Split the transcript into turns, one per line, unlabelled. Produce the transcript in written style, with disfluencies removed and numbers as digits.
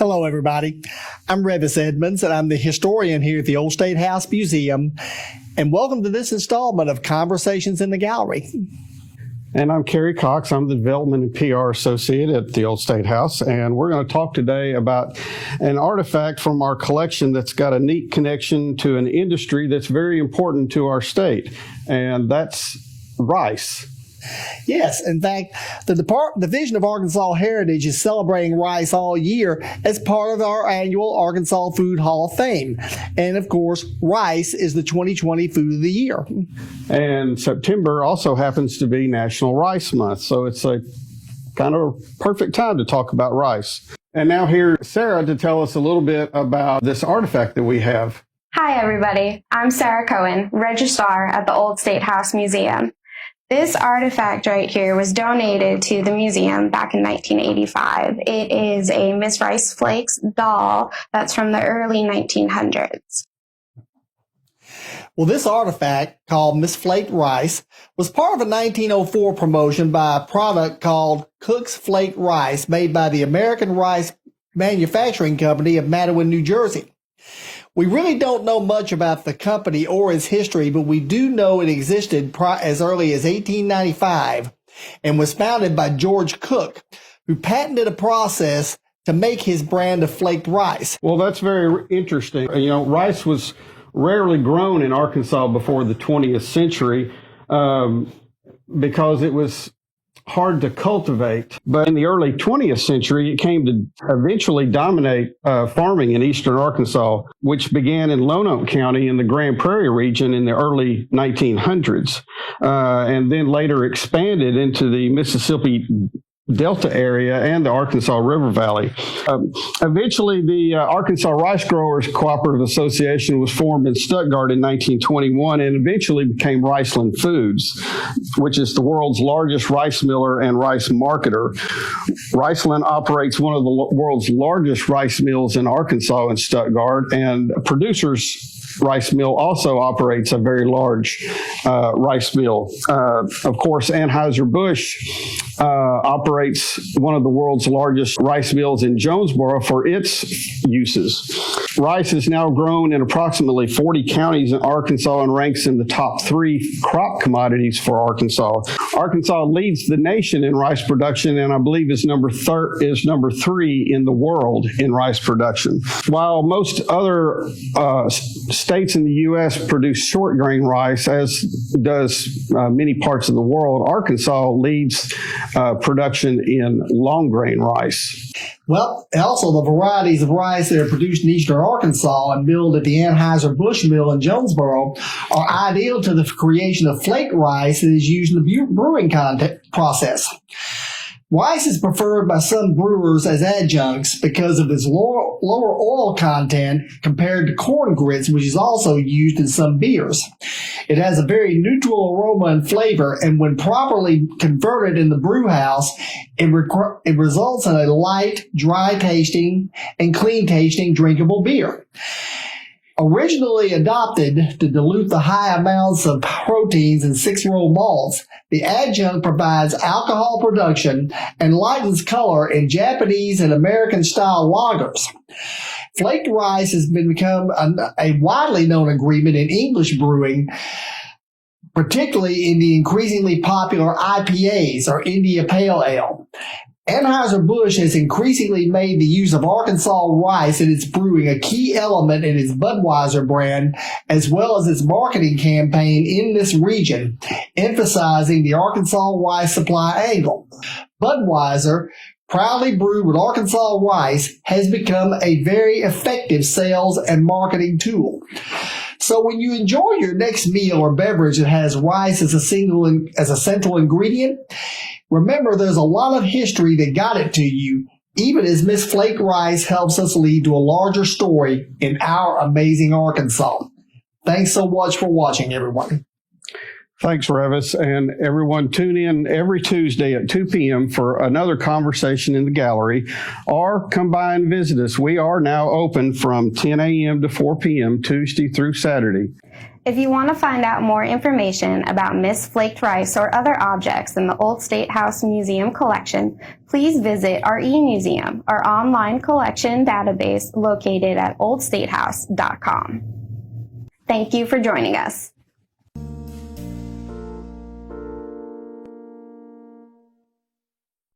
Hello, everybody. I'm Revis Edmonds, and I'm the historian here at the Old State House Museum. And welcome to this installment of Conversations in the Gallery.
And I'm Kerry Cox. I'm the Development and PR Associate at the Old State House. And we're going to talk today about an artifact from our collection that's got a neat connection to an industry that's very important to our state. And that's rice.
Yes, in fact, the Division of Arkansas Heritage is celebrating rice all year as part of our annual Arkansas Food Hall of Fame. And of course, rice is the 2020 Food of the Year.
And September also happens to be National Rice Month, so it's a kind of perfect time to talk about rice. And now here's Sarah to tell us a little bit about this artifact that we have.
Hi, everybody. I'm Sarah Cohen, Registrar at the Old State House Museum. This artifact right here was donated to the museum back in 1985. It is a Miss Rice Flakes doll that's from the early 1900s.
Well, this artifact, called Miss Flaked Rice, was part of a 1904 promotion by a product called Cook's Flaked Rice made by the American Rice Manufacturing Company of Matawan, New Jersey. We really don't know much about the company or its history, but we do know it existed as early as 1895 and was founded by George Cook, who patented a process to make his brand of flaked rice.
Well, that's very interesting. You know, rice was rarely grown in Arkansas before the 20th century because it was hard to cultivate. But in the early 20th century, it came to eventually dominate farming in eastern Arkansas, which began in Lonoke County in the Grand Prairie region in the early 1900s, and then later expanded into the Mississippi Delta area and the Arkansas River Valley. Eventually, the Arkansas Rice Growers Cooperative Association was formed in Stuttgart in 1921 and eventually became Riceland Foods, which is the world's largest rice miller and rice marketer. Riceland operates one of the world's largest rice mills in Arkansas in Stuttgart, and Producers Rice Mill also operates a very large rice mill. Of course, Anheuser-Busch operates one of the world's largest rice mills in Jonesboro for its uses. Rice is now grown in approximately 40 counties in Arkansas and ranks in the top 3 crop commodities for Arkansas. Arkansas leads the nation in rice production and I believe is number 3 in the world in rice production. While most other states in the U.S. produce short grain rice, as does many parts of the world, Arkansas leads production in long grain rice.
Well, also the varieties of rice that are produced in eastern Arkansas and milled at the Anheuser-Busch mill in Jonesboro are ideal to the creation of flaked rice that is used in the brewing process. Rice is preferred by some brewers as adjuncts because of its lower oil content compared to corn grits, which is also used in some beers. It has a very neutral aroma and flavor, and when properly converted in the brew house, it results in a light, dry tasting, and clean tasting drinkable beer. Originally adopted to dilute the high amounts of proteins in 6-row malts, the adjunct provides alcohol production and lightens color in Japanese and American-style lagers. Flaked rice has become a widely known ingredient in English brewing, particularly in the increasingly popular IPAs, or India Pale Ale. Anheuser-Busch has increasingly made the use of Arkansas rice in its brewing a key element in its Budweiser brand, as well as its marketing campaign in this region, emphasizing the Arkansas rice supply angle. Budweiser, proudly brewed with Arkansas rice, has become a very effective sales and marketing tool. So when you enjoy your next meal or beverage that has rice as a central ingredient, remember there's a lot of history that got it to you, even as Miss Flaked Rice helps us lead to a larger story in our amazing Arkansas. Thanks so much for watching, everyone.
Thanks, Revis. And everyone, tune in every Tuesday at 2 p.m. for another conversation in the gallery, or come by and visit us. We are now open from 10 a.m. to 4 p.m. Tuesday through Saturday.
If you want to find out more information about misflaked rice or other objects in the Old State House Museum collection, please visit our e-museum, our online collection database located at oldstatehouse.com. Thank you for joining us.